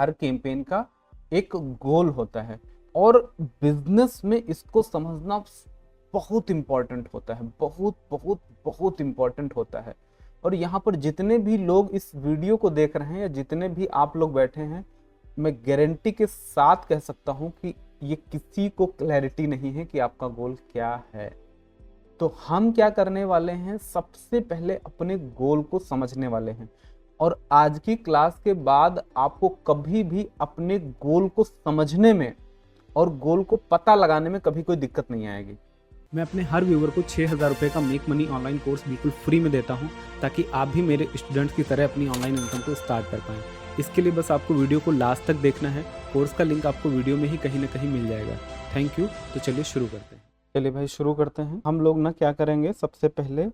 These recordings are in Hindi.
हर कैंपेन का एक गोल होता है और बिजनेस में इसको समझना बहुत इंपॉर्टेंट होता है, बहुत बहुत बहुत इंपॉर्टेंट होता है। और यहाँ पर जितने भी लोग इस वीडियो को देख रहे हैं या जितने भी आप लोग बैठे हैं, मैं गारंटी के साथ कह सकता हूँ कि ये किसी को क्लैरिटी नहीं है कि आपका गोल क्या है। तो हम क्या करने वाले हैं, सबसे पहले अपने गोल को समझने वाले हैं। और आज की क्लास के बाद आपको कभी भी अपने गोल को समझने में और गोल को पता लगाने में कभी कोई दिक्कत नहीं आएगी। मैं अपने हर व्यूवर को 6,000 रुपये का मेक मनी ऑनलाइन कोर्स बिल्कुल फ्री में देता हूं, ताकि आप भी मेरे स्टूडेंट्स की तरह अपनी ऑनलाइन इनकम को स्टार्ट कर पाएं। इसके लिए बस आपको वीडियो को लास्ट तक देखना है। कोर्स का लिंक आपको वीडियो में ही कहीं ना कहीं मिल जाएगा। Thank you. तो चलिए शुरू करते हैं। चलिए भाई शुरू करते हैं। हम लोग ना क्या करेंगे, सबसे पहले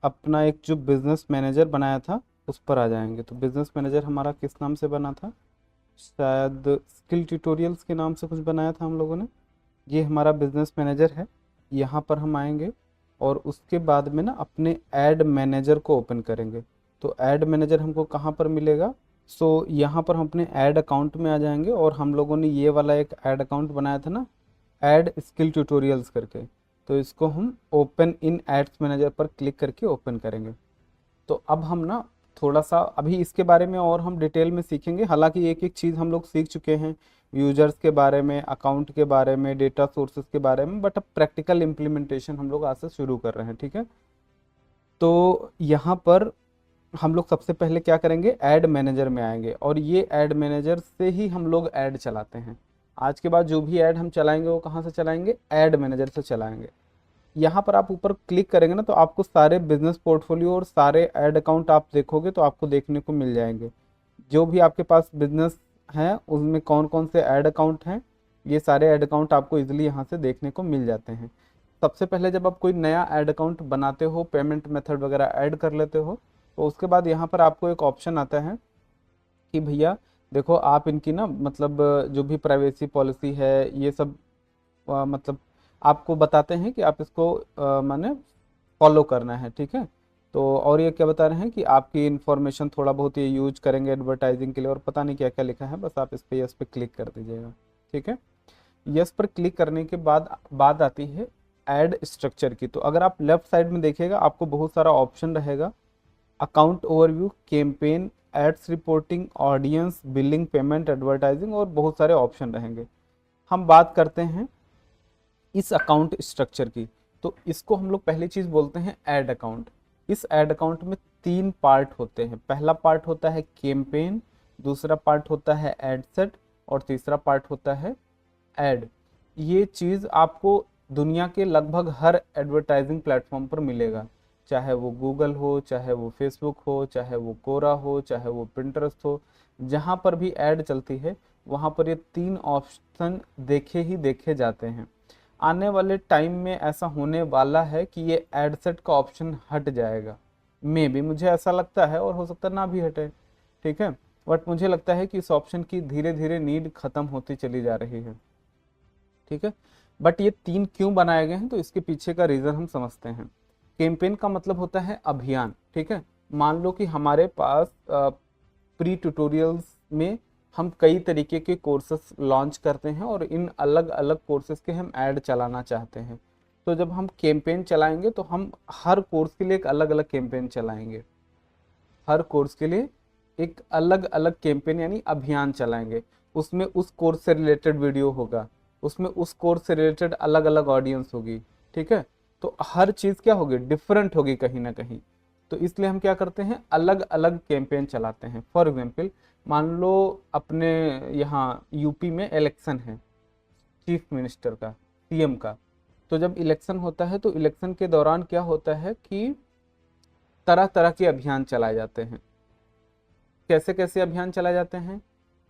अपना एक जो बिजनेस मैनेजर बनाया था उस पर आ जाएंगे। तो बिजनेस मैनेजर हमारा किस नाम से बना था, शायद स्किल ट्यूटोरियल्स के नाम से कुछ बनाया था हम लोगों ने। ये हमारा बिजनेस मैनेजर है। यहाँ पर हम आएंगे और उसके बाद में ना अपने ऐड मैनेजर को ओपन करेंगे। तो ऐड मैनेजर हमको कहाँ पर मिलेगा, यहाँ पर हम अपने ऐड अकाउंट में आ जाएंगे और हम लोगों ने ये वाला एक ऐड अकाउंट बनाया था ना, ऐड स्किल ट्यूटोरियल्स करके। तो इसको हम ओपन इन एड्स मैनेजर पर क्लिक करके ओपन करेंगे। तो अब हम ना थोड़ा सा अभी इसके बारे में और हम डिटेल में सीखेंगे। हालांकि एक एक चीज़ हम लोग सीख चुके हैं, यूजर्स के बारे में, अकाउंट के बारे में, डेटा सोर्सेज के बारे में, बट अब प्रैक्टिकल इम्प्लीमेंटेशन हम लोग आज से शुरू कर रहे हैं। ठीक है, तो यहाँ पर हम लोग सबसे पहले क्या करेंगे, ऐड मैनेजर में आएंगे और ये ऐड मैनेजर से ही हम लोग ऐड चलाते हैं। आज के बाद जो भी ऐड हम चलाएंगे वो कहाँ से चलाएंगे, ऐड मैनेजर से चलाएंगे। यहाँ पर आप ऊपर क्लिक करेंगे ना तो आपको सारे बिजनेस पोर्टफोलियो और सारे ऐड अकाउंट आप देखोगे तो आपको देखने को मिल जाएंगे। जो भी आपके पास बिजनेस हैं उसमें कौन कौन से ऐड अकाउंट हैं, ये सारे ऐड अकाउंट आपको इजीली यहाँ से देखने को मिल जाते हैं। सबसे पहले जब आप कोई नया ऐड अकाउंट बनाते हो, पेमेंट मेथड वगैरह ऐड कर लेते हो, तो उसके बाद यहाँ पर आपको एक ऑप्शन आता है कि भैया देखो आप इनकी ना मतलब जो भी प्राइवेसी पॉलिसी है ये सब मतलब आपको बताते हैं कि आप इसको माने फॉलो करना है। ठीक है, तो और ये क्या बता रहे हैं कि आपकी इन्फॉर्मेशन थोड़ा बहुत ये यूज करेंगे एडवर्टाइजिंग के लिए और पता नहीं क्या क्या लिखा है। बस आप इस पे यस पे क्लिक कर दीजिएगा। ठीक है, यस पर क्लिक करने के बाद बात आती है ऐड स्ट्रक्चर की। तो अगर आप लेफ्ट साइड में देखिएगा आपको बहुत सारा ऑप्शन रहेगा, account overview, campaign, ads reporting, audience, billing, payment, advertising और बहुत सारे ऑप्शन रहेंगे। हम बात करते हैं इस अकाउंट स्ट्रक्चर की। तो इसको हम लोग पहली चीज बोलते हैं ऐड अकाउंट। इस ऐड अकाउंट में 3 पार्ट होते हैं। पहला पार्ट होता है कैंपेन, दूसरा पार्ट होता है एड सेट और तीसरा पार्ट होता है ऐड। ये चीज आपको दुनिया के लगभग हर एडवर्टाइजिंग प्लेटफॉर्म पर मिलेगा, चाहे वो गूगल हो, चाहे वो फेसबुक हो, चाहे वो कोरा हो, चाहे वो पिंटरेस्ट हो। जहाँ पर भी ऐड चलती है वहाँ पर ये 3 ऑप्शन देखे ही देखे जाते हैं। आने वाले टाइम में ऐसा होने वाला है कि ये एड सेट का ऑप्शन हट जाएगा। मे भी मुझे ऐसा लगता है और हो सकता है ना भी हटे। ठीक है, बट मुझे लगता है कि इस ऑप्शन की धीरे धीरे नीड खत्म होती चली जा रही है। ठीक है, बट ये 3 क्यों बनाए गए हैं तो इसके पीछे का रीजन हम समझते हैं। कैंपेन का मतलब होता है अभियान। ठीक है, मान लो कि हमारे पास प्री ट्यूटोरियल्स में हम कई तरीके के कोर्सेस लॉन्च करते हैं और इन अलग अलग कोर्सेज के हम ऐड चलाना चाहते हैं। तो जब हम कैंपेन चलाएंगे तो हम हर कोर्स के लिए एक अलग अलग कैंपेन चलाएंगे, हर कोर्स के लिए एक अलग अलग कैंपेन यानी अभियान चलाएंगे। उसमें उस कोर्स से रिलेटेड वीडियो होगा, उसमें उस कोर्स से रिलेटेड अलग अलग ऑडियंस होगी। ठीक है, तो हर चीज़ क्या होगी, डिफरेंट होगी कहीं ना कहीं। तो इसलिए हम क्या करते हैं, अलग अलग कैंपेन चलाते हैं। फॉर एग्जाम्पल मान लो अपने यहाँ यूपी में इलेक्शन है चीफ मिनिस्टर का, सीएम का। तो जब इलेक्शन होता है तो इलेक्शन के दौरान क्या होता है कि तरह तरह के अभियान चलाए जाते हैं। कैसे कैसे अभियान चलाए जाते हैं,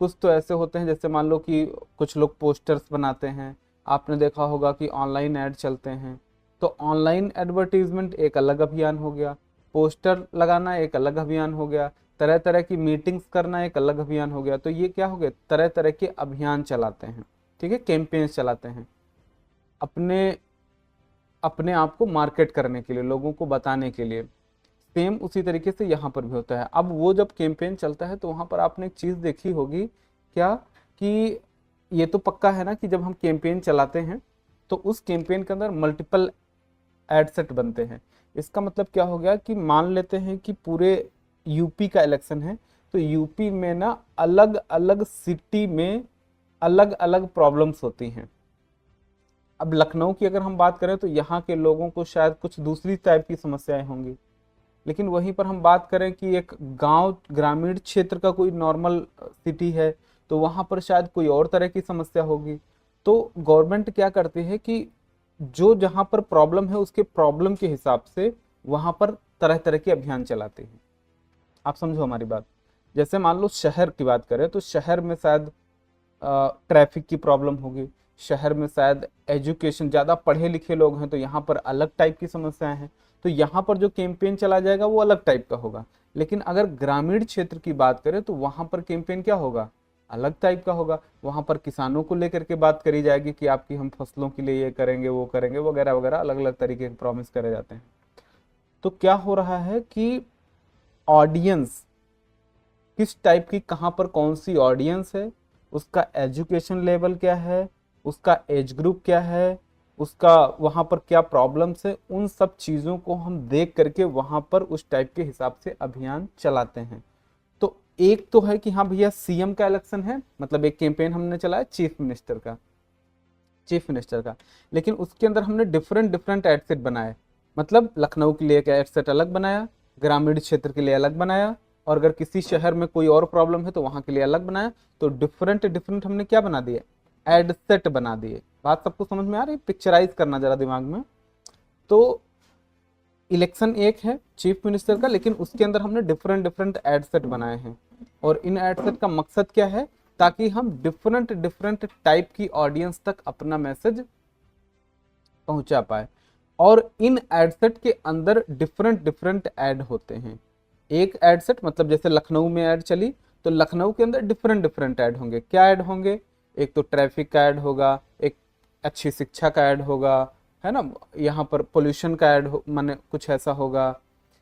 कुछ तो ऐसे होते हैं जैसे मान लो कि कुछ लोग पोस्टर्स बनाते हैं, आपने देखा होगा कि ऑनलाइन ऐड चलते हैं। तो ऑनलाइन एडवर्टीजमेंट एक अलग अभियान हो गया, पोस्टर लगाना एक अलग अभियान हो गया, तरह तरह की मीटिंग्स करना एक अलग अभियान हो गया। तो ये क्या हो गया, तरह तरह के अभियान चलाते हैं। ठीक है, कैंपेन्स चलाते हैं अपने अपने आप को मार्केट करने के लिए, लोगों को बताने के लिए। सेम उसी तरीके से यहाँ पर भी होता है। अब वो जब कैंपेन चलता है तो वहाँ पर आपने एक चीज़ देखी होगी क्या कि ये तो पक्का है ना कि जब हम कैंपेन चलाते हैं तो उस कैंपेन के अंदर मल्टीपल एड सेट बनते हैं। इसका मतलब क्या हो गया कि मान लेते हैं कि पूरे यूपी का इलेक्शन है, तो यूपी में ना अलग अलग सिटी में अलग अलग प्रॉब्लम्स होती हैं। अब लखनऊ की अगर हम बात करें तो यहाँ के लोगों को शायद कुछ दूसरी टाइप की समस्याएं होंगी, लेकिन वहीं पर हम बात करें कि एक गांव ग्रामीण क्षेत्र का कोई नॉर्मल सिटी है तो वहां पर शायद कोई और तरह की समस्या होगी। तो गवर्नमेंट क्या करती है कि जो जहां पर प्रॉब्लम है उसके प्रॉब्लम के हिसाब से वहां पर तरह तरह के अभियान चलाते हैं। आप समझो हमारी बात। जैसे मान लो शहर की बात करें तो शहर में शायद ट्रैफिक की प्रॉब्लम होगी, शहर में शायद एजुकेशन, ज़्यादा पढ़े लिखे लोग हैं तो यहाँ पर अलग टाइप की समस्याएं हैं, तो यहाँ पर जो कैंपेन चला जाएगा वो अलग टाइप का होगा। लेकिन अगर ग्रामीण क्षेत्र की बात करें तो वहाँ पर कैंपेन क्या होगा, अलग टाइप का होगा। वहाँ पर किसानों को लेकर के बात करी जाएगी कि आपकी हम फसलों के लिए ये करेंगे वो करेंगे वगैरह वगैरह, अलग अलग तरीके के प्रॉमिस करे जाते हैं। तो क्या हो रहा है कि ऑडियंस किस टाइप की, कहाँ पर कौन सी ऑडियंस है, उसका एजुकेशन लेवल क्या है, उसका एज ग्रुप क्या है, उसका वहाँ पर क्या प्रॉब्लम्स है, उन सब चीज़ों को हम देख करके वहाँ पर उस टाइप के हिसाब से अभियान चलाते हैं। तो एक तो है कि हाँ भैया सीएम का इलेक्शन है, मतलब एक कैंपेन हमने चलाया चीफ मिनिस्टर का, लेकिन उसके अंदर हमने डिफरेंट डिफरेंट एड सेट बनाए। मतलब लखनऊ के लिए एक एड सेट अलग बनाया, ग्रामीण क्षेत्र के लिए अलग बनाया, और अगर किसी शहर में कोई और प्रॉब्लम है तो वहां के लिए अलग बनाया। तो डिफरेंट डिफरेंट हमने क्या बना दिए, एड सेट बना दिए। बात सबको समझ में आ रही है? पिक्चराइज करना जरा दिमाग में। तो इलेक्शन एक है चीफ मिनिस्टर का, लेकिन उसके अंदर हमने डिफरेंट डिफरेंट एड सेट बनाए हैं, और इन एड सेट का मकसद क्या है, ताकि हम डिफरेंट डिफरेंट टाइप की ऑडियंस तक अपना मैसेज पहुंचा पाए। और इन एड सेट के अंदर डिफरेंट डिफरेंट ऐड होते हैं। एक एड सेट मतलब जैसे लखनऊ में ऐड चली तो लखनऊ के अंदर डिफरेंट डिफरेंट ऐड होंगे। क्या ऐड होंगे, एक तो ट्रैफिक का ऐड होगा, एक अच्छी शिक्षा का ऐड होगा, है ना, यहाँ पर पोल्यूशन का ऐड माने कुछ ऐसा होगा,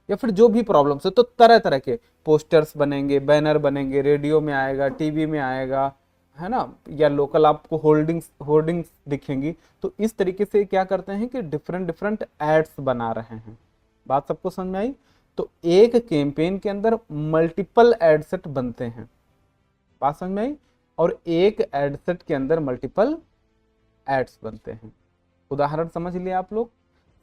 या फिर जो भी प्रॉब्लम्स है तो तरह तरह के पोस्टर्स बनेंगे, बैनर बनेंगे, रेडियो में आएगा, टीवी में आएगा, है ना, या लोकल आपको होल्डिंग्स होर्डिंग्स दिखेंगी। तो इस तरीके से क्या करते हैं कि डिफरेंट डिफरेंट एड्स बना रहे हैं। बात सबको समझ में आई? तो एक कैंपेन के अंदर मल्टीपल एड सेट बनते हैं। बात समझ में आई? और एक एड सेट के अंदर मल्टीपल एड्स बनते हैं। उदाहरण समझ लिए आप लोग?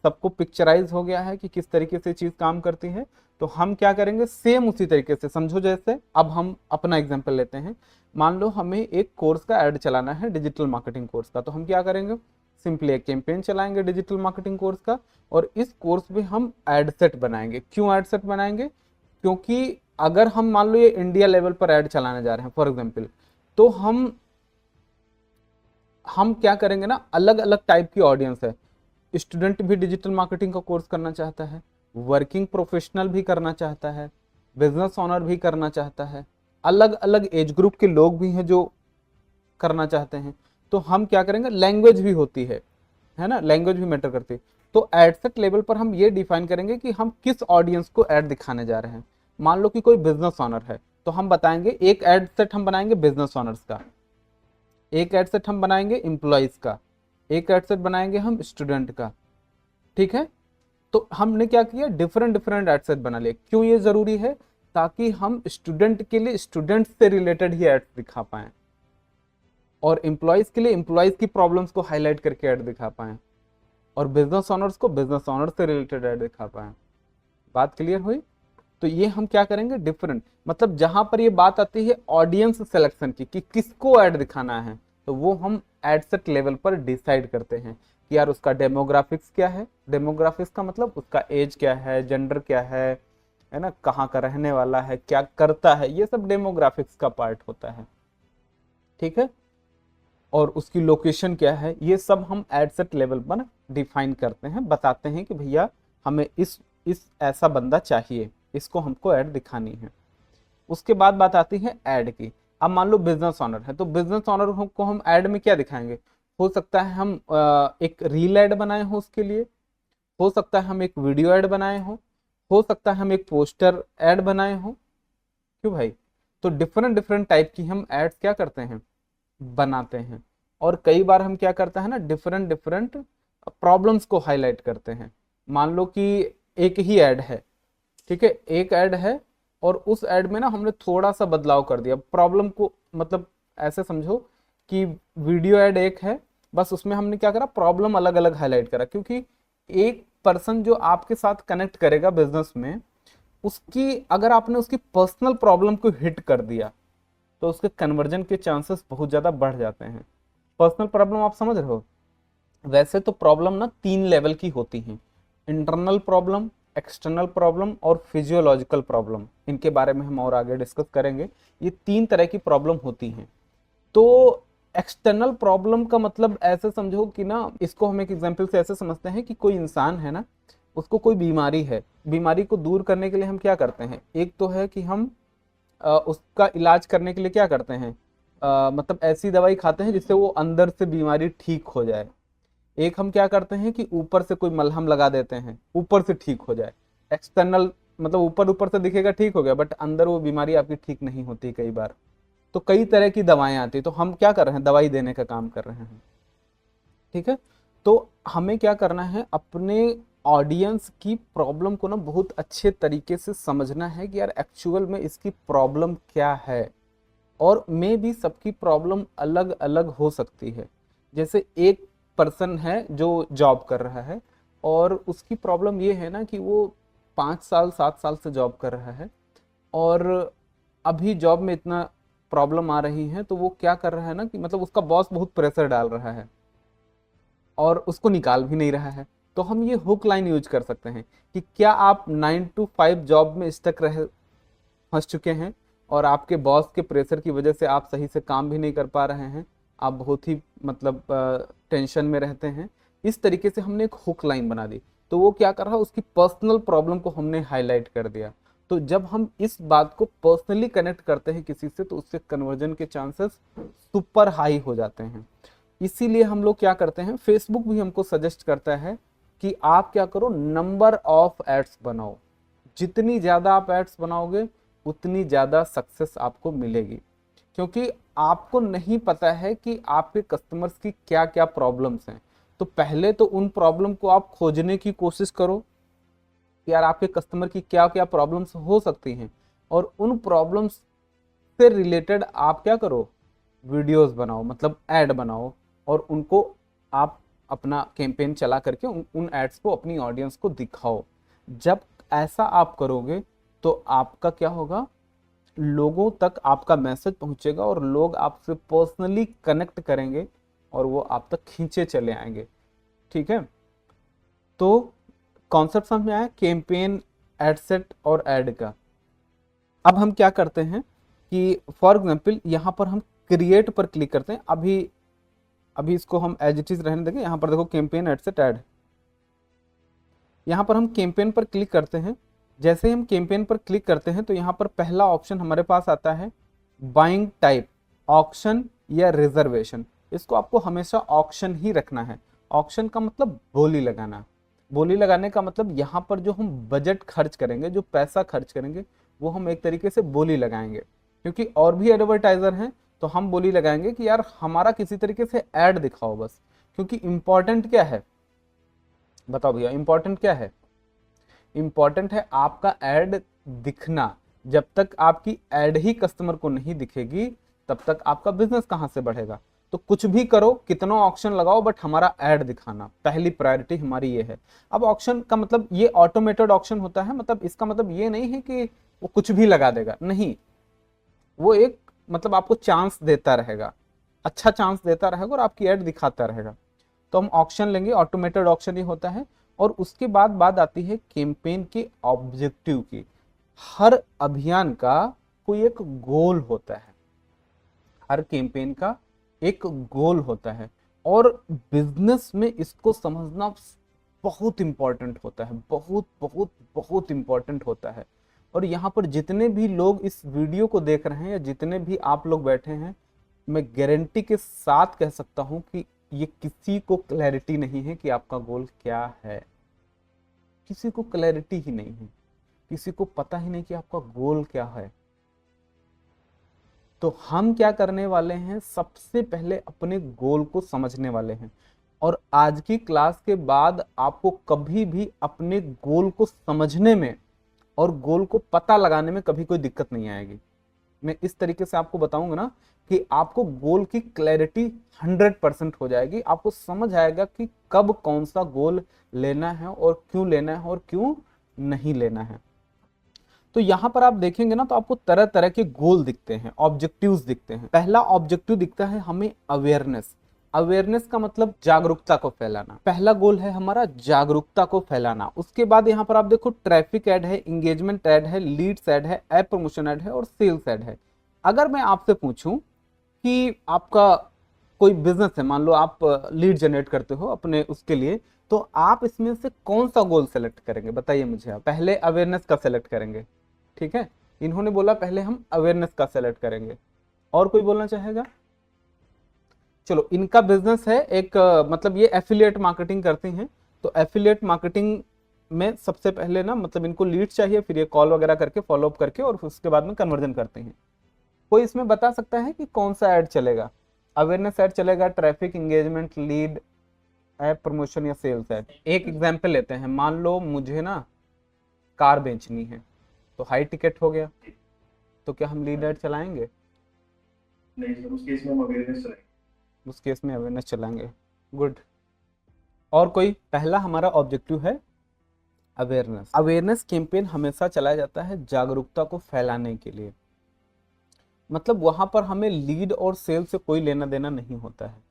सबको पिक्चराइज हो गया है कि किस तरीके से चीज काम करती है। तो हम क्या करेंगे, सेम उसी तरीके से समझो। जैसे अब हम अपना एग्जांपल लेते हैं। मान लो हमें एक कोर्स का ऐड चलाना है, डिजिटल मार्केटिंग कोर्स का। तो हम क्या करेंगे, सिंपली एक कैंपेन चलाएंगे डिजिटल मार्केटिंग कोर्स का, और इस कोर्स में हम एड सेट बनाएंगे। क्यों एड सेट बनाएंगे? क्योंकि अगर हम मान लो ये इंडिया लेवल पर ऐड चलाने जा रहे हैं फॉर एग्जाम्पल, तो हम क्या करेंगे ना, अलग अलग टाइप की ऑडियंस है। स्टूडेंट भी डिजिटल मार्केटिंग का कोर्स करना चाहता है, वर्किंग प्रोफेशनल भी करना चाहता है, बिजनेस ओनर भी करना चाहता है, अलग अलग एज ग्रुप के लोग भी हैं जो करना चाहते हैं। तो हम क्या करेंगे, लैंग्वेज भी होती है ना, लैंग्वेज भी मैटर करती है। तो एड सेट लेवल पर हम ये डिफाइन करेंगे कि हम किस ऑडियंस को ऐड दिखाने जा रहे हैं। मान लो कि कोई बिजनेस ओनर है तो हम बताएंगे, एक एड सेट हम बनाएंगे बिजनेस ओनर्स का, एक एड सेट हम बनाएंगे एम्प्लॉयज का, एक एड सेट बनाएंगे हम स्टूडेंट का। ठीक है? तो हमने क्या किया, डिफरेंट डिफरेंट एड सेट बना लिए। क्यों ये जरूरी है? ताकि हम स्टूडेंट के लिए स्टूडेंट से रिलेटेड ही एड दिखा पाए, और एम्प्लॉयज के लिए एम्प्लॉयज की प्रॉब्लम्स को हाईलाइट करके ऐड दिखा पाए, और बिजनेस ओनर्स को बिजनेस ओनर से रिलेटेड ऐड दिखा पाए। बात क्लियर हुई? तो ये हम क्या करेंगे, डिफरेंट, मतलब जहां पर ये बात आती है ऑडियंस सिलेक्शन की कि किसको ऐड दिखाना है, तो वो हम एड सेट लेवल पर डिसाइड करते हैं कि यार उसका डेमोग्राफिक्स क्या है। डेमोग्राफिक्स का मतलब उसका एज क्या है, जेंडर क्या है ना, कहाँ का रहने वाला है, क्या करता है, ये सब डेमोग्राफिक्स का पार्ट होता है। ठीक है? और उसकी लोकेशन क्या है, ये सब हम एड सेट लेवल पर डिफाइन करते हैं, बताते हैं कि भैया हमें इस ऐसा बंदा चाहिए, इसको हमको ऐड दिखानी है। उसके बाद बात आती है ऐड की। अब मान लो बिजनेस ओनर है, तो बिजनेस ओनर को हम ऐड में क्या दिखाएंगे? हो सकता है हम एक रील ऐड बनाए हो उसके लिए, हो सकता है हम एक वीडियो ऐड बनाए हो सकता है हम एक पोस्टर ऐड बनाए हो। क्यों भाई? तो डिफरेंट डिफरेंट टाइप की हम एड्स क्या करते हैं, बनाते हैं। और कई बार हम क्या करते हैं ना, डिफरेंट डिफरेंट प्रॉब्लम्स को हाईलाइट करते हैं। मान लो कि एक ही ऐड है, ठीक है, एक ऐड है और उस ऐड में ना हमने थोड़ा सा बदलाव कर दिया प्रॉब्लम को, मतलब ऐसे समझो कि वीडियो ऐड एक है, बस उसमें हमने क्या करा, प्रॉब्लम अलग अलग हाईलाइट करा। क्योंकि एक पर्सन जो आपके साथ कनेक्ट करेगा बिजनेस में, उसकी अगर आपने उसकी पर्सनल प्रॉब्लम को हिट कर दिया तो उसके कन्वर्जन के चांसेस बहुत ज्यादा बढ़ जाते हैं। पर्सनल प्रॉब्लम आप समझ रहे हो। वैसे तो प्रॉब्लम ना 3 लेवल की होती हैं, इंटरनल प्रॉब्लम, एक्सटर्नल प्रॉब्लम और फिजियोलॉजिकल प्रॉब्लम। इनके बारे में हम और आगे डिस्कस करेंगे। ये 3 तरह की प्रॉब्लम होती हैं। तो एक्सटर्नल प्रॉब्लम का मतलब ऐसे समझो कि ना, इसको हम एक एग्जांपल से ऐसे समझते हैं कि कोई इंसान है ना, उसको कोई बीमारी है, बीमारी को दूर करने के लिए हम क्या करते हैं, एक तो है कि हम उसका इलाज करने के लिए क्या करते हैं, मतलब ऐसी दवाई खाते हैं जिससे वो अंदर से बीमारी ठीक हो जाए। एक हम क्या करते हैं कि ऊपर से कोई मलहम लगा देते हैं, ऊपर से ठीक हो जाए। एक्सटर्नल मतलब ऊपर ऊपर से दिखेगा ठीक हो गया, बट अंदर वो बीमारी आपकी ठीक नहीं होती कई बार। तो कई तरह की दवाएं आती है, तो हम क्या कर रहे हैं, दवाई देने का काम कर रहे हैं, ठीक है। तो हमें क्या करना है, अपने ऑडियंस की प्रॉब्लम को ना बहुत अच्छे तरीके से समझना है कि यार एक्चुअल में इसकी प्रॉब्लम क्या है। और मे भी सबकी प्रॉब्लम अलग अलग हो सकती है। जैसे एक पर्सन है जो जॉब कर रहा है और उसकी प्रॉब्लम ये है ना कि वो 5 साल 7 साल से जॉब कर रहा है और अभी जॉब में इतना प्रॉब्लम आ रही है, तो वो क्या कर रहा है ना कि मतलब उसका बॉस बहुत प्रेशर डाल रहा है और उसको निकाल भी नहीं रहा है। तो हम ये हुक लाइन यूज कर सकते हैं कि क्या आप 9 to 5 जॉब में स्टक रह फंस चुके हैं और आपके बॉस के प्रेशर की वजह से आप सही से काम भी नहीं कर पा रहे हैं, आप बहुत ही मतलब टेंशन में रहते हैं। इस तरीके से हमने एक हुक लाइन बना दी। तो वो क्या कर रहा है, उसकी पर्सनल प्रॉब्लम को हमने हाईलाइट कर दिया। तो जब हम इस बात को पर्सनली कनेक्ट करते हैं किसी से, तो उससे कन्वर्जन के चांसेस सुपर हाई हो जाते हैं। इसीलिए हम लोग क्या करते हैं, फेसबुक भी हमको सजेस्ट करता है कि आप क्या करो, नंबर ऑफ एड्स बनाओ। जितनी ज्यादा आप एड्स बनाओगे उतनी ज्यादा सक्सेस आपको मिलेगी। क्योंकि आपको नहीं पता है कि आपके कस्टमर्स की क्या क्या प्रॉब्लम्स हैं। तो पहले तो उन प्रॉब्लम को आप खोजने की कोशिश करो कि यार आपके कस्टमर की क्या क्या प्रॉब्लम्स हो सकती हैं, और उन प्रॉब्लम्स से रिलेटेड आप क्या करो, वीडियोस बनाओ, मतलब ऐड बनाओ, और उनको आप अपना कैंपेन चला करके उन एड्स को अपनी ऑडियंस को दिखाओ। जब ऐसा आप करोगे तो आपका क्या होगा, लोगों तक आपका मैसेज पहुंचेगा और लोग आपसे पर्सनली कनेक्ट करेंगे और वो आप तक खींचे चले आएंगे, ठीक है। तो कॉन्सेप्ट समझ में आया, कैंपेन, एड सेट और ऐड का। अब हम क्या करते हैं कि फॉर एग्जाम्पल यहाँ पर हम क्रिएट पर क्लिक करते हैं। अभी अभी इसको हम एज इट इज रहने देंगे। यहाँ पर देखो कैंपेन, एड सेट, ऐड। यहाँ पर हम कैंपेन पर क्लिक करते हैं। जैसे ही हम कैंपेन पर क्लिक करते हैं तो यहाँ पर पहला ऑप्शन हमारे पास आता है बाइंग टाइप, ऑक्शन या रिजर्वेशन। इसको आपको हमेशा ऑक्शन ही रखना है। ऑक्शन का मतलब बोली लगाना। बोली लगाने का मतलब यहाँ पर जो हम बजट खर्च करेंगे, जो पैसा खर्च करेंगे, वो हम एक तरीके से बोली लगाएंगे। क्योंकि और भी एडवर्टाइजर हैं, तो हम बोली लगाएंगे कि यार हमारा किसी तरीके से ऐड दिखाओ बस। क्योंकि इंपॉर्टेंट क्या है, बताओ भैया, इंपॉर्टेंट क्या है? इंपॉर्टेंट है आपका ऐड दिखना। जब तक आपकी ऐड ही कस्टमर को नहीं दिखेगी, तब तक आपका बिजनेस कहां से बढ़ेगा। तो कुछ भी करो, कितना ऑप्शन लगाओ, बट हमारा ऐड दिखाना पहली प्रायोरिटी हमारी ये है। अब ऑप्शन का मतलब ये ऑटोमेटेड ऑप्शन होता है, मतलब इसका मतलब ये नहीं है कि वो कुछ भी लगा देगा, नहीं। वो एक मतलब आपको चांस देता रहेगा, अच्छा चांस देता रहेगा और आपकी ऐड दिखाता रहेगा। तो हम ऑप्शन लेंगे, ऑटोमेटेड ऑप्शन ही होता है। और उसके बाद बात आती है कैंपेन के ऑब्जेक्टिव की। हर अभियान का कोई एक गोल होता है, हर कैंपेन का एक गोल होता है। और बिजनेस में इसको समझना बहुत इंपॉर्टेंट होता है, बहुत बहुत बहुत इंपॉर्टेंट होता है। और यहाँ पर जितने भी लोग इस वीडियो को देख रहे हैं या जितने भी आप लोग बैठे हैं, मैं गारंटी के साथ कह सकता हूं कि ये किसी को क्लैरिटी नहीं है कि आपका गोल क्या है। किसी को क्लैरिटी ही नहीं है, किसी को पता ही नहीं कि आपका गोल क्या है। तो हम क्या करने वाले हैं, सबसे पहले अपने गोल को समझने वाले हैं। और आज की क्लास के बाद आपको कभी भी अपने गोल को समझने में और गोल को पता लगाने में कभी कोई दिक्कत नहीं आएगी। मैं इस तरीके से आपको बताऊंगा ना कि आपको गोल की क्लैरिटी 100% हो जाएगी। आपको समझ आएगा कि कब कौन सा गोल लेना है और क्यों लेना है और क्यों नहीं लेना है। तो यहां पर आप देखेंगे ना तो आपको तरह तरह के गोल दिखते हैं, ऑब्जेक्टिव्स दिखते हैं। पहला ऑब्जेक्टिव दिखता है हमें अवेयरनेस। अवेयरनेस का मतलब जागरूकता को फैलाना। पहला गोल है हमारा जागरूकता को फैलाना। उसके बाद यहाँ पर आप देखो ट्रैफिक ऐड है, इंगेजमेंट ऐड है, लीड्स ऐड है, ऐप प्रमोशन ऐड है और सेल्स ऐड है। अगर मैं आपसे पूछूं कि आपका कोई बिजनेस है, मान लो आप लीड जनरेट करते हो अपने उसके लिए, तो आप इसमें से कौन सा गोल सेलेक्ट करेंगे, बताइए मुझे। आप पहले अवेयरनेस का सेलेक्ट करेंगे, ठीक है। इन्होंने बोला पहले हम अवेयरनेस का सेलेक्ट करेंगे। और कोई बोलना चाहेगा? चलो, इनका बिजनेस है एक मतलब ये एफिलिएट मार्केटिंग करती हैं। तो एफिलिएट मार्केटिंग में सबसे पहले ना मतलब इनको लीड चाहिए, फिर ये कॉल वगैरह करके फॉलो अप करके और उसके बाद में कन्वर्जन करते हैं। कोई इसमें बता सकता है कि कौन सा ऐड चलेगा? अवेयरनेस ऐड चलेगा, traffic, engagement, lead, app promotion या सेल्स ऐड? एक एग्जांपल लेते हैं, मान लो मुझे ना कार बेचनी है, तो हाई टिकट हो गया, तो क्या हम लीड ऐड चलाएंगे? नहीं सर, उस केस में हम अवेयरनेस चलाएंगे। उस केस में अवेयरनेस चलाएंगे। गुड। और कोई? पहला हमारा ऑब्जेक्टिव है अवेयरनेस। अवेयरनेस कैंपेन हमेशा चलाया जाता है जागरूकता को फैलाने के लिए। मतलब वहां पर हमें लीड और सेल से कोई लेना देना नहीं होता है।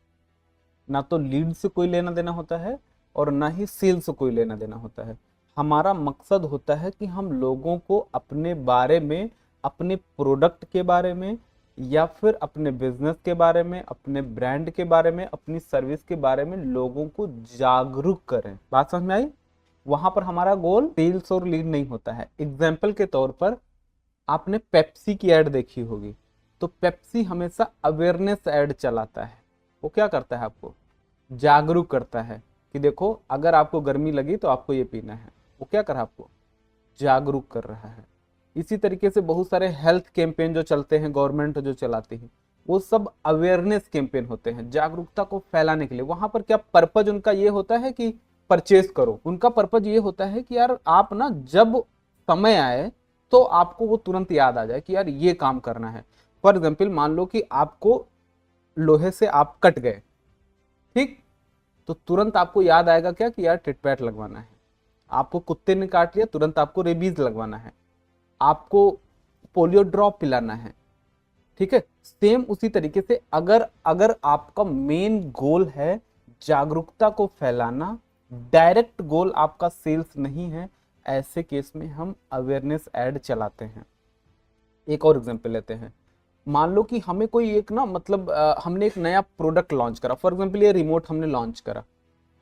ना तो लीड से कोई लेना देना होता है और ना ही सेल से कोई लेना देना होता है। हमारा मकसद होता है कि हम लोगों को अपने बारे में, अपने प्रोडक्ट के बारे में या फिर अपने बिजनेस के बारे में, अपने ब्रांड के बारे में, अपनी सर्विस के बारे में लोगों को जागरूक करें। बात समझ में आई? वहां पर हमारा गोल सेल्स और लीड नहीं होता है। एग्जाम्पल के तौर पर आपने पेप्सी की ऐड देखी होगी, तो पेप्सी हमेशा अवेयरनेस ऐड चलाता है। वो क्या करता है? आपको जागरूक करता है कि देखो अगर आपको गर्मी लगी तो आपको ये पीना है। वो क्या कर रहा है? आपको जागरूक कर रहा है। इसी तरीके से बहुत सारे हेल्थ कैंपेन जो चलते हैं, गवर्नमेंट जो चलाती है, वो सब अवेयरनेस कैंपेन होते हैं, जागरूकता को फैलाने के लिए। वहां पर क्या पर्पज उनका ये होता है कि परचेज करो। उनका पर्पज ये होता है कि यार आप ना जब समय आए तो आपको वो तुरंत याद आ जाए कि यार ये काम करना है। फॉर एग्जाम्पल मान लो कि आपको लोहे से आप कट गए, ठीक, तो तुरंत आपको याद आएगा क्या कि यार टिटपैट लगवाना है। आपको कुत्ते ने काट लिया, तुरंत आपको रेबीज लगवाना है, आपको पोलियो ड्रॉप पिलाना है, ठीक है। सेम उसी तरीके से अगर अगर आपका मेन गोल है जागरूकता को फैलाना, डायरेक्ट गोल आपका सेल्स नहीं है, ऐसे केस में हम अवेयरनेस ऐड चलाते हैं। एक और एग्जांपल लेते हैं। मान लो कि हमें कोई एक ना मतलब हमने एक नया प्रोडक्ट लॉन्च करा। फॉर एग्जांपल ये रिमोट हमने लॉन्च करा,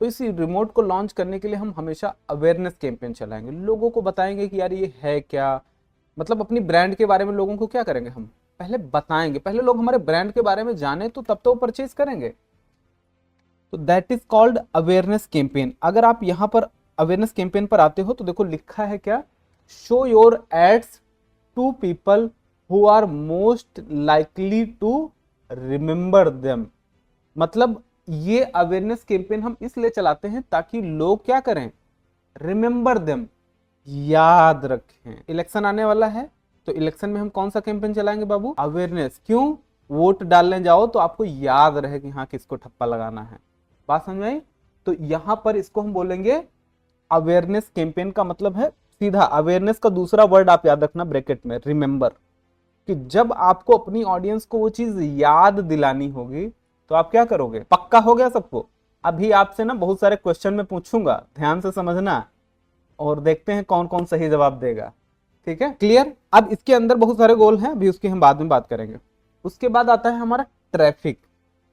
तो इस रिमोट को लॉन्च करने के लिए हम हमेशा अवेयरनेस कैंपेन चलाएंगे। लोगों को बताएंगे कि यार ये है क्या, मतलब अपनी ब्रांड के बारे में लोगों को क्या करेंगे, हम पहले बताएंगे। पहले लोग हमारे ब्रांड के बारे में जाने तो तब तो वो परचेज करेंगे। तो that is called awareness campaign. अगर आप यहाँ पर अवेयरनेस कैंपेन पर आते हो तो देखो लिखा है क्या, show your ads to people who are most likely to remember them. मतलब ये अवेयरनेस कैंपेन हम इसलिए चलाते हैं ताकि लोग क्या करें, रिमेंबर देम, याद रखें। इलेक्शन आने वाला है तो इलेक्शन में हम कौन सा कैंपेन चलाएंगे बाबू? अवेयरनेस। क्यों? वोट डालने जाओ तो आपको याद रहे कि हाँ किसको ठप्पा लगाना है। बात समझ में आई? तो यहां पर इसको हम बोलेंगे अवेयरनेस कैंपेन। का मतलब है सीधा अवेयरनेस का दूसरा वर्ड आप याद रखना ब्रैकेट में, रिमेंबर। कि जब आपको अपनी ऑडियंस को वो चीज याद दिलानी होगी तो आप क्या करोगे? पक्का हो गया सबको? अभी आपसे ना बहुत सारे क्वेश्चन में पूछूंगा, ध्यान से समझना और देखते हैं कौन कौन सही जवाब देगा। ठीक है, क्लियर? अब इसके अंदर बहुत सारे गोल हैं, अभी उसकी हम बाद में बात करेंगे। उसके बाद आता है हमारा ट्रैफिक।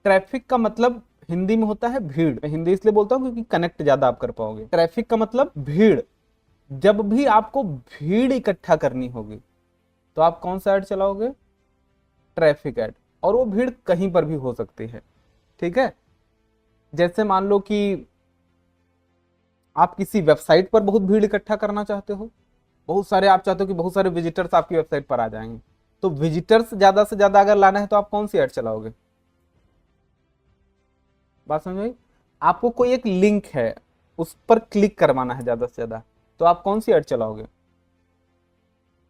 ट्रैफिक का मतलब हिंदी में होता है भीड़। मैं हिंदी इसलिए बोलता हूं क्योंकि कनेक्ट ज्यादा आप कर पाओगे। ट्रैफिक का मतलब भीड़। जब भी आपको भीड़ इकट्ठा करनी होगी तो आप कौन सा ऐड चलाओगे? Traffic add. और वो भीड़ कहीं पर भी हो सकती है, ठीक है। जैसे मान लो कि आप किसी वेबसाइट पर बहुत भीड़ इकट्ठा करना चाहते हो, बहुत सारे आप चाहते हो कि बहुत सारे विजिटर्स आपकी वेबसाइट पर आ जाएंगे, तो विजिटर्स ज्यादा से ज्यादा अगर लाना है तो आप कौन सी ऐड चलाओगे? बात समझ में? आपको कोई एक लिंक है, उस पर क्लिक करवाना है ज्यादा से ज्यादा, तो आप कौन सी ऐड चलाओगे?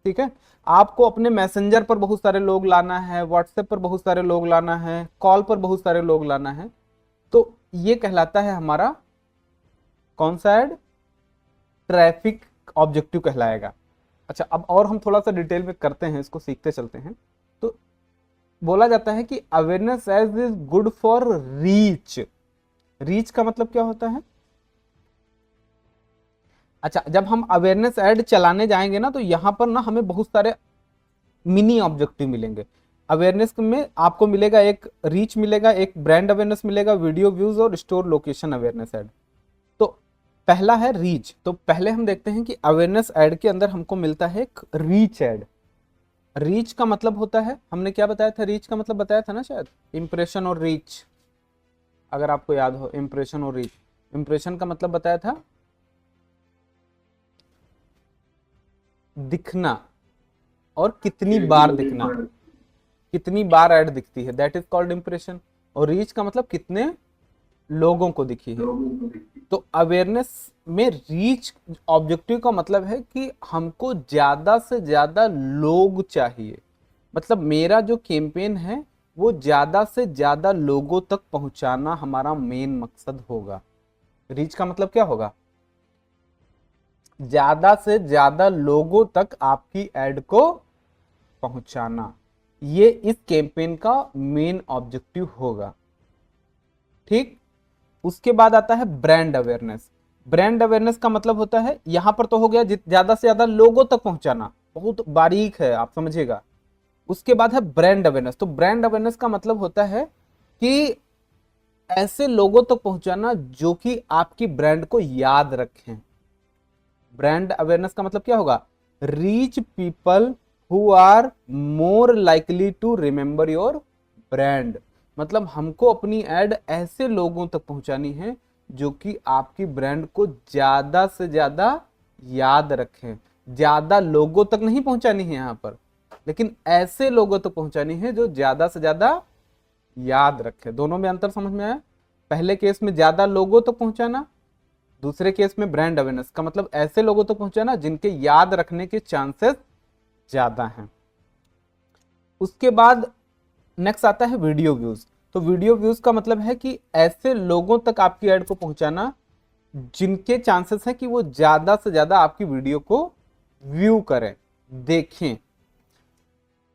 ठीक है। आपको अपने मैसेंजर पर बहुत सारे लोग लाना है, व्हाट्सएप पर बहुत सारे लोग लाना है, कॉल पर बहुत सारे लोग लाना है, तो ये कहलाता है हमारा कौन सा ऐड? ट्रैफिक ऑब्जेक्टिव कहलाएगा। अच्छा, अब और हम थोड़ा सा डिटेल में करते हैं, इसको सीखते चलते हैं। तो बोला जाता है कि awareness as is good for reach. Reach का मतलब क्या होता है? अच्छा, जब हम अवेयरनेस ऐड चलाने जाएंगे ना, तो यहां पर ना हमें बहुत सारे मिनी ऑब्जेक्टिव मिलेंगे। अवेयरनेस में आपको मिलेगा एक रीच मिलेगा, एक ब्रांड अवेयरनेस मिलेगा, वीडियो व्यूज और स्टोर लोकेशन अवेयरनेस ऐड। तो पहला है रीच। तो पहले हम देखते हैं कि अवेयरनेस ऐड के अंदर हमको मिलता है एक रीच ऐड। रीच का मतलब होता है, हमने क्या बताया था? रीच का मतलब बताया था ना शायद, इंप्रेशन और रीच, अगर आपको याद हो, इंप्रेशन और रीच। इंप्रेशन का मतलब बताया था दिखना, और कितनी बार दिखना, कितनी बार ऐड दिखती है, दैट इज कॉल्ड इंप्रेशन। और रीच का मतलब कितने लोगों को दिखी है। तो अवेयरनेस में रीच ऑब्जेक्टिव का मतलब है कि हमको ज्यादा से ज्यादा लोग चाहिए, मतलब मेरा जो कैंपेन है वो ज्यादा से ज्यादा लोगों तक पहुंचाना हमारा मेन मकसद होगा। रीच का मतलब क्या होगा? ज्यादा से ज्यादा लोगों तक आपकी ऐड को पहुंचाना, ये इस कैंपेन का मेन ऑब्जेक्टिव होगा। ठीक। उसके बाद आता है ब्रांड अवेयरनेस। ब्रांड अवेयरनेस का मतलब होता है, यहां पर तो हो गया ज्यादा से ज्यादा लोगों तक पहुंचाना, बहुत बारीक है, आप समझिएगा। उसके बाद है ब्रांड अवेयरनेस। तो ब्रांड अवेयरनेस का मतलब होता है कि ऐसे लोगों तक पहुंचाना जो कि आपकी ब्रांड को याद रखें। ब्रांड अवेयरनेस का मतलब क्या होगा? Reach people who are more likely to remember your brand. मतलब हमको अपनी ऐड ऐसे लोगों तक पहुंचानी है जो कि आपकी ब्रांड को ज्यादा से ज्यादा याद रखें। ज्यादा लोगों तक नहीं पहुंचानी है यहां पर, लेकिन ऐसे लोगों तक पहुंचानी है जो ज्यादा से ज्यादा याद रखें। दोनों में अंतर समझ में आया? पहले केस में ज्यादा लोगों तक पहुंचाना, दूसरे केस में ब्रांड अवेयरनेस का मतलब ऐसे लोगों तक पहुंचाना जिनके याद रखने के चांसेस ज्यादा हैं। उसके बाद नेक्स्ट आता है वीडियो व्यूज। तो वीडियो व्यूज का मतलब है कि ऐसे लोगों तक आपकी ऐड को पहुंचाना जिनके चांसेस है कि वो ज्यादा से ज्यादा आपकी वीडियो को व्यू करें, देखें।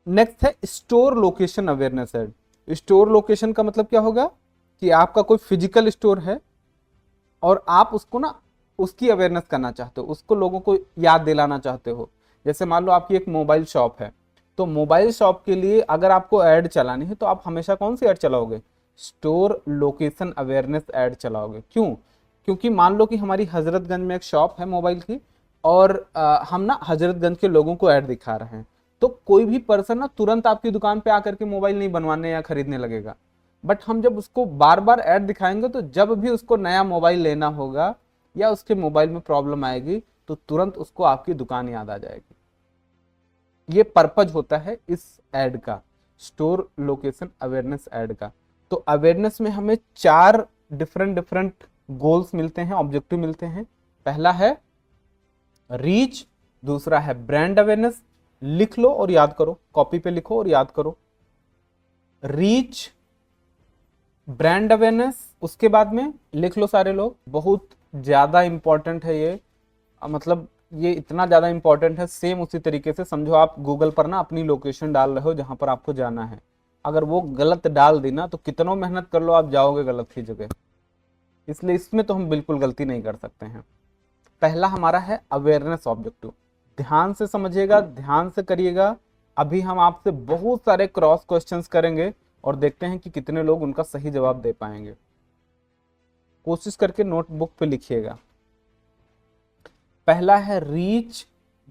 नेक्स्ट है store location awareness add. Store location का मतलब क्या होगा? कि आपका कोई फिजिकल स्टोर है और आप उसको ना, उसकी अवेयरनेस करना चाहते हो, उसको लोगों को याद दिलाना चाहते हो। जैसे मान लो आपकी एक मोबाइल शॉप है, तो मोबाइल शॉप के लिए अगर आपको ऐड चलानी है तो आप हमेशा कौन सी ऐड चलाओगे? स्टोर लोकेशन अवेयरनेस ऐड चलाओगे। क्यों? क्योंकि मान लो कि हमारी हजरतगंज में एक शॉप है मोबाइल की, और हम ना हजरतगंज के लोगों को ऐड दिखा रहे हैं, तो कोई भी पर्सन ना तुरंत आपकी दुकान पे आकर के मोबाइल नहीं बनवाने या खरीदने लगेगा। बट हम जब उसको बार बार ऐड दिखाएंगे तो जब भी उसको नया मोबाइल लेना होगा या उसके मोबाइल में प्रॉब्लम आएगी तो तुरंत उसको आपकी दुकान याद आ जाएगी। ये पर्पज होता है इस ऐड का, स्टोर लोकेशन अवेयरनेस ऐड का। तो अवेयरनेस में हमें 4 डिफरेंट गोल्स मिलते हैं, ऑब्जेक्टिव मिलते हैं। पहला है रीच, दूसरा है ब्रांड अवेयरनेस। लिख लो और याद करो, कॉपी पे लिखो और याद करो। रीच, ब्रांड अवेयरनेस, उसके बाद में लिख लो सारे लोग। बहुत ज्यादा इंपॉर्टेंट है ये, मतलब ये इतना ज्यादा इंपॉर्टेंट है, सेम उसी तरीके से समझो आप गूगल पर ना अपनी लोकेशन डाल रहे हो जहां पर आपको जाना है, अगर वो गलत डाल दी ना तो कितनों मेहनत कर लो आप जाओगे गलत ही जगह। इसलिए इसमें तो हम बिल्कुल गलती नहीं कर सकते हैं। पहला हमारा है अवेयरनेस ऑब्जेक्टिव। ध्यान से समझिएगा, ध्यान से करिएगा। अभी हम आपसे बहुत सारे क्रॉस क्वेश्चंस करेंगे और देखते हैं कि कितने लोग उनका सही जवाब दे पाएंगे। कोशिश करके नोटबुक पे लिखिएगा। पहला है रीच,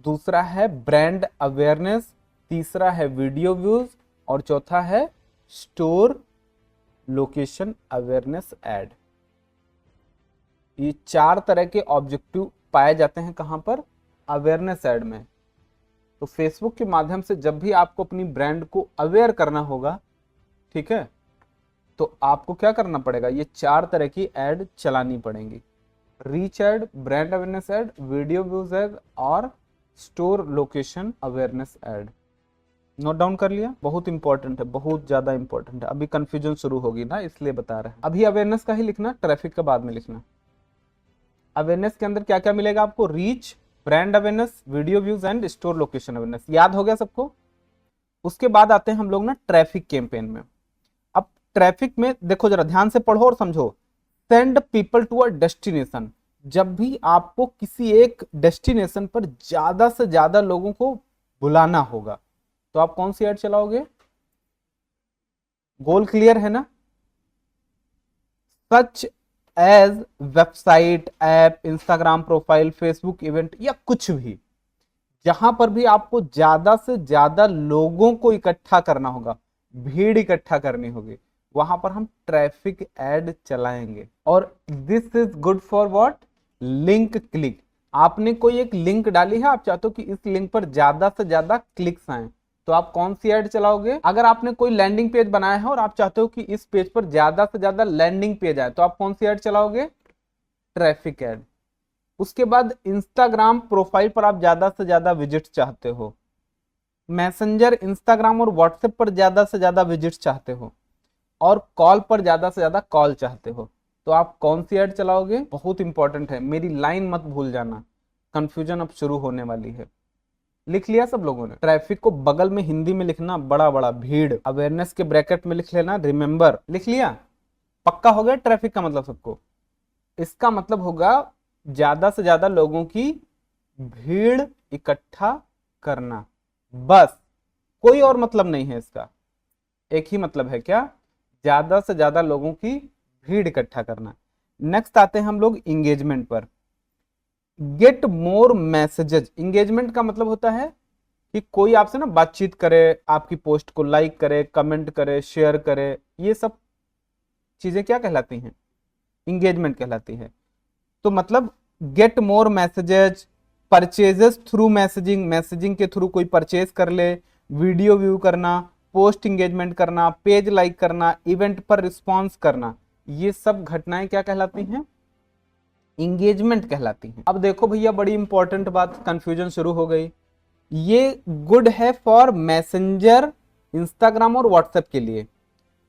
दूसरा है ब्रांड अवेयरनेस, तीसरा है वीडियो व्यूज और चौथा है स्टोर लोकेशन अवेयरनेस ऐड। ये 4 तरह के ऑब्जेक्टिव पाए जाते हैं कहां पर? अवेयरनेस ऐड में। तो फेसबुक के माध्यम से जब भी आपको अपनी ब्रांड को अवेयर करना होगा, ठीक है, तो आपको क्या करना पड़ेगा, ये 4 तरह की एड चलानी पड़ेंगी। Reach ad, brand awareness ad, video views ad और store location awareness ad. Note down कर लिया? बहुत इंपॉर्टेंट है, बहुत ज्यादा इंपॉर्टेंट है। अभी कंफ्यूजन शुरू होगी ना, इसलिए बता रहे हैं। अभी अवेयरनेस का ही लिखना, ट्रैफिक का बाद में लिखना। अवेयरनेस के अंदर क्या क्या मिलेगा आपको? Reach, brand awareness, video views and store location awareness. याद हो गया सबको? उसके बाद आते हैं हम लोग ना ट्रैफिक कैंपेन में। अब ट्रैफिक में देखो, जरा ध्यान से पढ़ो और समझो। Send people to a destination. जब भी आपको किसी एक डेस्टिनेशन पर ज्यादा से ज्यादा लोगों को बुलाना होगा, तो आप कौन सी ऐड चलाओगे? गोल क्लियर है ना? Such as website, app, Instagram profile, Facebook event या कुछ भी, जहां पर भी आपको ज्यादा से ज्यादा लोगों को इकट्ठा करना होगा, भीड़ इकट्ठा करनी होगी, वहां पर हम ट्रैफिक ऐड चलाएंगे। और this is good for what? Link click. आपने कोई एक लिंक डाली है, आप चाहते हो कि इस लिंक पर ज्यादा से ज्यादा क्लिक्स आए, तो आप कौन सी ऐड चलाओगे? अगर आपने कोई लैंडिंग पेज बनाया है और आप चाहते हो कि इस पेज पर ज्यादा से ज्यादा लैंडिंग पेज आए, तो आप कौन सी ऐड चलाओगे? Traffic add. उसके बाद इंस्टाग्राम प्रोफाइल पर आप ज्यादा से ज्यादा विजिट चाहते हो, मैसेंजर, इंस्टाग्राम और व्हाट्सएप पर ज्यादा से ज्यादा विजिट चाहते हो, और कॉल पर ज्यादा से ज्यादा कॉल चाहते हो, तो आप कौन सी ऐड चलाओगे? बहुत इंपॉर्टेंट है, मेरी लाइन मत भूल जाना, कंफ्यूजन अब शुरू होने वाली है। लिख लिया सब लोगों ने? ट्रैफिक को बगल में हिंदी में लिखना, बड़ा बड़ा भीड़, अवेयरनेस के ब्रैकेट में लिख लेना रिमेंबर। लिख लिया? पक्का हो गया ट्रैफिक का मतलब सबको? इसका मतलब होगा ज्यादा से ज्यादा लोगों की भीड़ इकट्ठा करना, बस, कोई और मतलब नहीं है इसका। एक ही मतलब है, क्या? ज्यादा से ज्यादा लोगों की भीड़ इकट्ठा करना। नेक्स्ट आते हैं हम लोग इंगेजमेंट पर। Get more messages. इंगेजमेंट का मतलब होता है कि कोई आपसे ना बातचीत करे, आपकी पोस्ट को लाइक करे, कमेंट करे, शेयर करे, ये सब चीजें क्या कहलाती हैं? इंगेजमेंट कहलाती है। तो मतलब get more messages, purchases through messaging, messaging के थ्रू कोई परचेज कर ले, वीडियो व्यू करना, पोस्ट इंगेजमेंट करना, पेज लाइक करना, इवेंट पर रिस्पॉन्स करना, ये सब घटनाएं क्या कहलाती हैं? इंगेजमेंट कहलाती हैं। अब देखो भैया, बड़ी इंपॉर्टेंट बात, कंफ्यूजन शुरू हो गई। ये गुड है फॉर मैसेंजर, इंस्टाग्राम और व्हाट्सएप के लिए,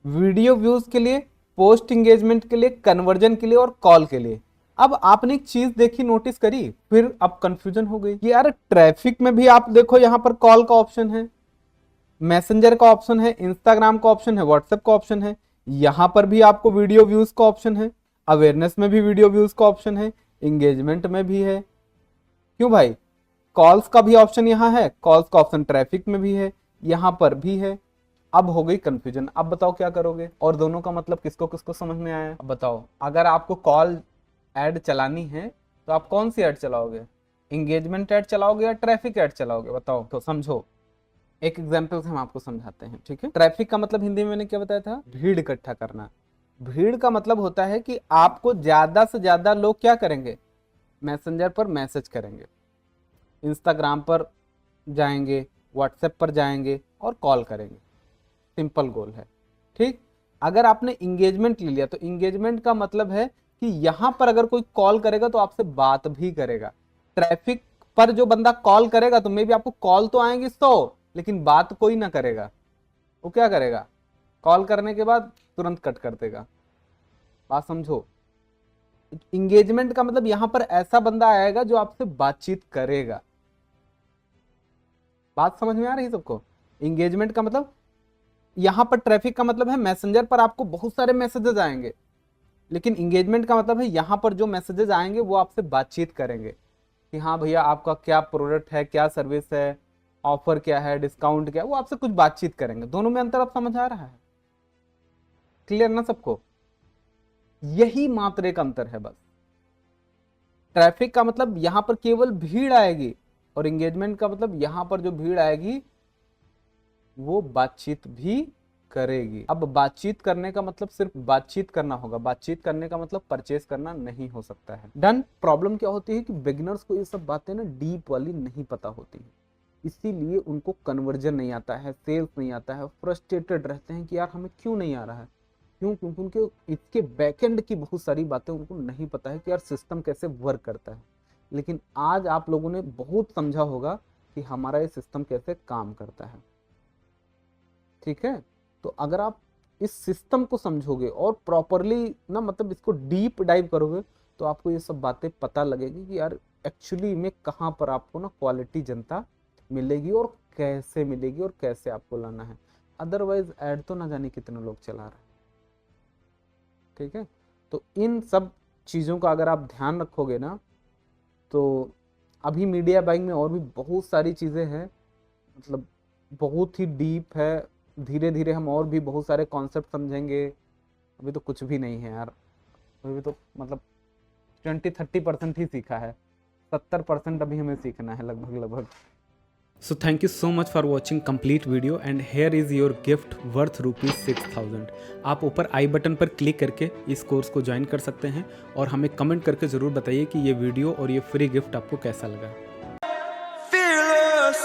वीडियो व्यूज के लिए, पोस्ट इंगेजमेंट के लिए, कन्वर्जन के लिए और कॉल के लिए। अब आपने एक चीज देखी, नोटिस करी, फिर अब कंफ्यूजन हो गई कि यार ट्रैफिक में भी आप देखो, यहां पर कॉल का ऑप्शन है, मैसेंजर का ऑप्शन है, इंस्टाग्राम का ऑप्शन है, व्हाट्सएप का ऑप्शन है, यहां पर भी आपको वीडियो व्यूज का ऑप्शन है, अवेयरनेस में भी वीडियो व्यूज का ऑप्शन है, इंगेजमेंट में भी है। क्यों भाई? कॉल्स का भी ऑप्शन यहां है, कॉल्स का ऑप्शन ट्रैफिक में भी है, यहां पर भी है। अब हो गई कंफ्यूजन। अब बताओ क्या करोगे? और दोनों का मतलब किसको किसको समझ में आया? अब बताओ, अगर आपको कॉल ऐड चलानी है तो आप कौन सी ऐड चलाओगे? इंगेजमेंट ऐड चलाओगे या ट्रैफिक ऐड चलाओगे? बताओ तो समझो। एक एग्जाम्पल से हम आपको समझाते हैं, ठीक है? ट्रैफिक का मतलब हिंदी में मैंने क्या बताया था? भीड़ इकट्ठा करना। भीड़ का मतलब होता है कि आपको ज्यादा से ज्यादा लोग क्या करेंगे? मैसेंजर पर मैसेज करेंगे, इंस्टाग्राम पर जाएंगे, व्हाट्सएप पर जाएंगे और कॉल करेंगे। सिंपल गोल है, ठीक? अगर आपने इंगेजमेंट ले लिया तो इंगेजमेंट का मतलब है कि यहां पर अगर कोई कॉल करेगा तो आपसे बात भी करेगा। ट्रैफिक पर जो बंदा कॉल करेगा तो मे भी आपको कॉल तो आएंगी 100, लेकिन बात कोई ना करेगा। वो क्या करेगा? कॉल करने के बाद तुरंत कट कर देगा। बात समझो। इंगेजमेंट का मतलब यहां पर ऐसा बंदा आएगा जो आपसे बातचीत करेगा। बात समझ में आ रही है सबको? इंगेजमेंट का मतलब, यहां पर ट्रैफिक का मतलब है मैसेंजर पर आपको बहुत सारे मैसेजेस आएंगे, लेकिन इंगेजमेंट का मतलब है यहां पर जो मैसेजेस आएंगे वो आपसे बातचीत करेंगे कि हाँ भैया आपका क्या प्रोडक्ट है, क्या सर्विस है, ऑफर क्या है, डिस्काउंट क्या है, वो आपसे कुछ बातचीत करेंगे। दोनों में अंतर आप समझ आ रहा है? क्लियर ना सबको? यही मात्र एक अंतर है बस। ट्रैफिक का मतलब यहां पर केवल भीड़ आएगी, और इंगेजमेंट का मतलब यहां पर जो भीड़ आएगी वो बातचीत भी करेगी। अब बातचीत करने का मतलब सिर्फ बातचीत करना होगा, बातचीत करने का मतलब परचेस करना नहीं हो सकता है। डन? प्रॉब्लम क्या होती है कि बिगिनर्स को ये सब बातें ना डीप वाली नहीं पता होती है। इसीलिए उनको कन्वर्जन नहीं आता है, सेल्स नहीं आता है, फ्रस्ट्रेटेड रहते हैं कि यार हमें क्यों नहीं आ रहा है। क्यों? क्योंकि उनके इसके बैकएंड की बहुत सारी बातें उनको नहीं पता है कि यार सिस्टम कैसे वर्क करता है। लेकिन आज आप लोगों ने बहुत समझा होगा कि हमारा ये सिस्टम कैसे काम करता है। ठीक है, तो अगर आप इस सिस्टम को समझोगे और प्रॉपरली ना मतलब इसको डीप डाइव करोगे तो आपको ये सब बातें पता लगेगी कि यार एक्चुअली में कहाँ पर आपको ना क्वालिटी जनता मिलेगी और कैसे मिलेगी और कैसे आपको लाना है। अदरवाइज ऐड तो ना जाने कितने लोग चला रहे हैं। ठीक है, तो इन सब चीज़ों का अगर आप ध्यान रखोगे ना तो अभी मीडिया बाइंग में और भी बहुत सारी चीज़ें हैं, मतलब बहुत ही डीप है। धीरे धीरे हम और भी बहुत सारे कॉन्सेप्ट समझेंगे। अभी तो कुछ भी नहीं है यार, अभी तो मतलब 20-30% ही सीखा है, 70% अभी हमें सीखना है लगभग। So thank you so much for watching complete video and here is your gift worth ₹6000। आप ऊपर आई बटन पर क्लिक करके इस कोर्स को ज्वाइन कर सकते हैं और हमें कमेंट करके ज़रूर बताइए कि ये वीडियो और ये फ्री गिफ्ट आपको कैसा लगा। Fearless.